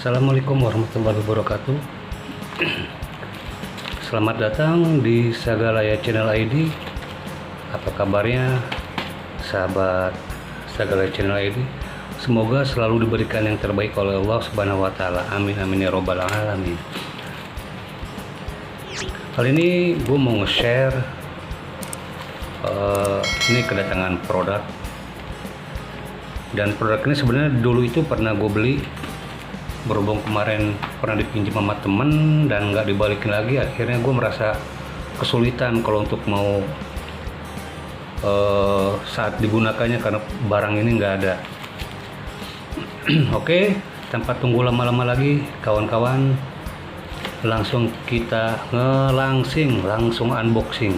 Assalamualaikum warahmatullahi wabarakatuh. Selamat datang di Sagalaya Channel ID. Apa kabarnya sahabat Sagalaya Channel ID? Semoga selalu diberikan yang terbaik oleh Allah Subhanahu wa taala. Amin amin ya robbal alamin. Kali ini gue mau nge-share ini kedatangan produk. Dan produk ini sebenarnya dulu itu pernah gue beli, berhubung kemarin pernah dipinjam sama temen dan nggak dibalikin lagi. Akhirnya gue merasa kesulitan kalau untuk mau saat digunakannya karena barang ini nggak ada. Oke, tanpa tunggu lama-lama lagi kawan-kawan, langsung kita langsung unboxing.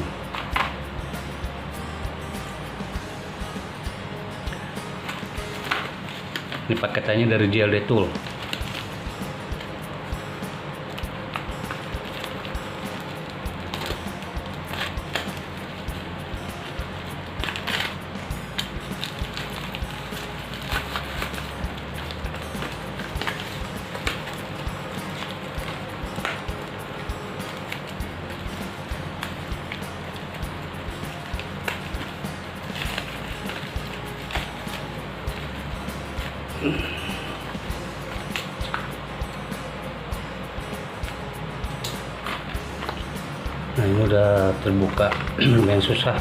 Ini paketannya dari JLD Tool. Nah, ini udah terbuka. Lumayan susah,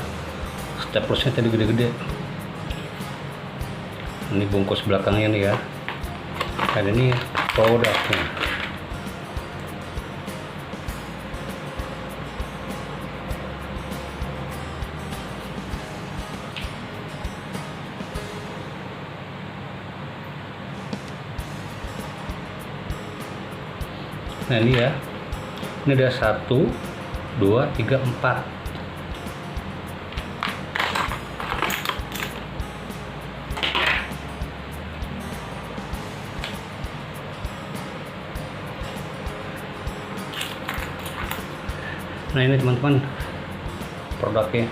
staplernya tadi gede-gede. Ini bungkus belakangnya nih ya, ada ini produknya. Nah ini ya, ini ada 1, 2, 3, 4. Nah ini teman-teman produknya.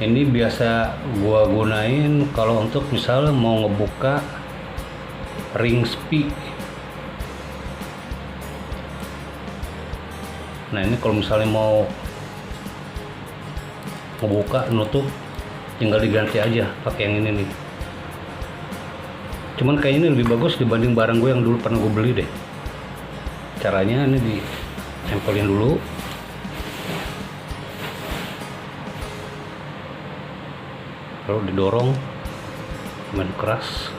Ini biasa gua gunain kalau untuk misalnya mau ngebuka ring spy. Nah ini kalau misalnya mau ngebuka nutup tinggal diganti aja pakai yang ini nih. Cuman kayaknya ini lebih bagus dibanding barang gue yang dulu pernah gue beli deh. Caranya ini ditempelin dulu, lalu didorong lumayan keras.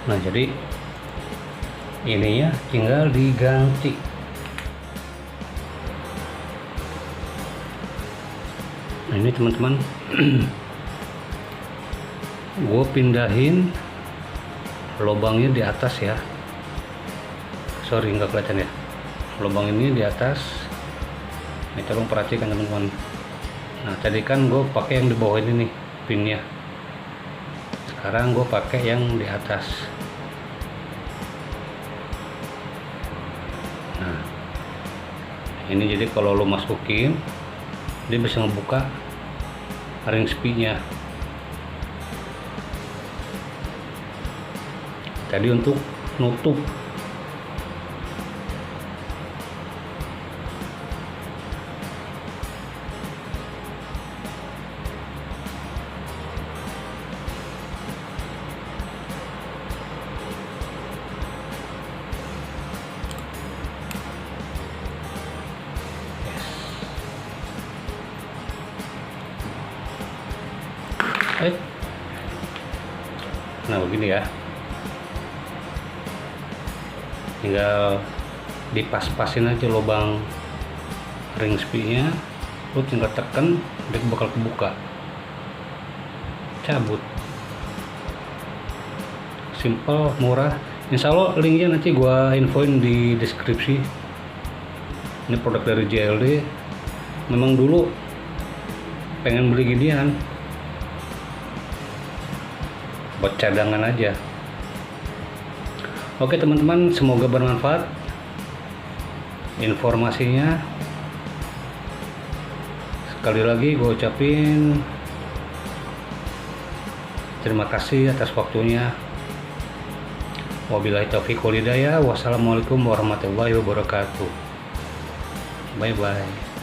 Nah jadi ininya tinggal diganti. Nah ini teman-teman, gue pindahin lubangnya di atas ya. Sorry nggak kelihatan ya, lubang ini di atas. Ini tolong perhatikan teman-teman. Nah tadi kan gue pakai yang di bawah ini nih pinnya. Sekarang gue pakai yang di atas. Nah, ini jadi kalau lo masukin, dia bisa ngebuka ring spy-nya. Tadi untuk nutup. Nah begini ya, tinggal dipas-pasin aja lubang ring spy-nya, lu tinggal tekan, dia bakal kebuka, cabut. Simple, murah, Insya Allah linknya nanti gua infoin di deskripsi. Ini produk dari JLD. Memang dulu pengen beli ginian buat cadangan aja. Oke teman-teman, semoga bermanfaat informasinya. Sekali lagi gue ucapin terima kasih atas waktunya. Wabillahi taufiq wal hidayah. Wassalamualaikum warahmatullahi wabarakatuh. Bye bye.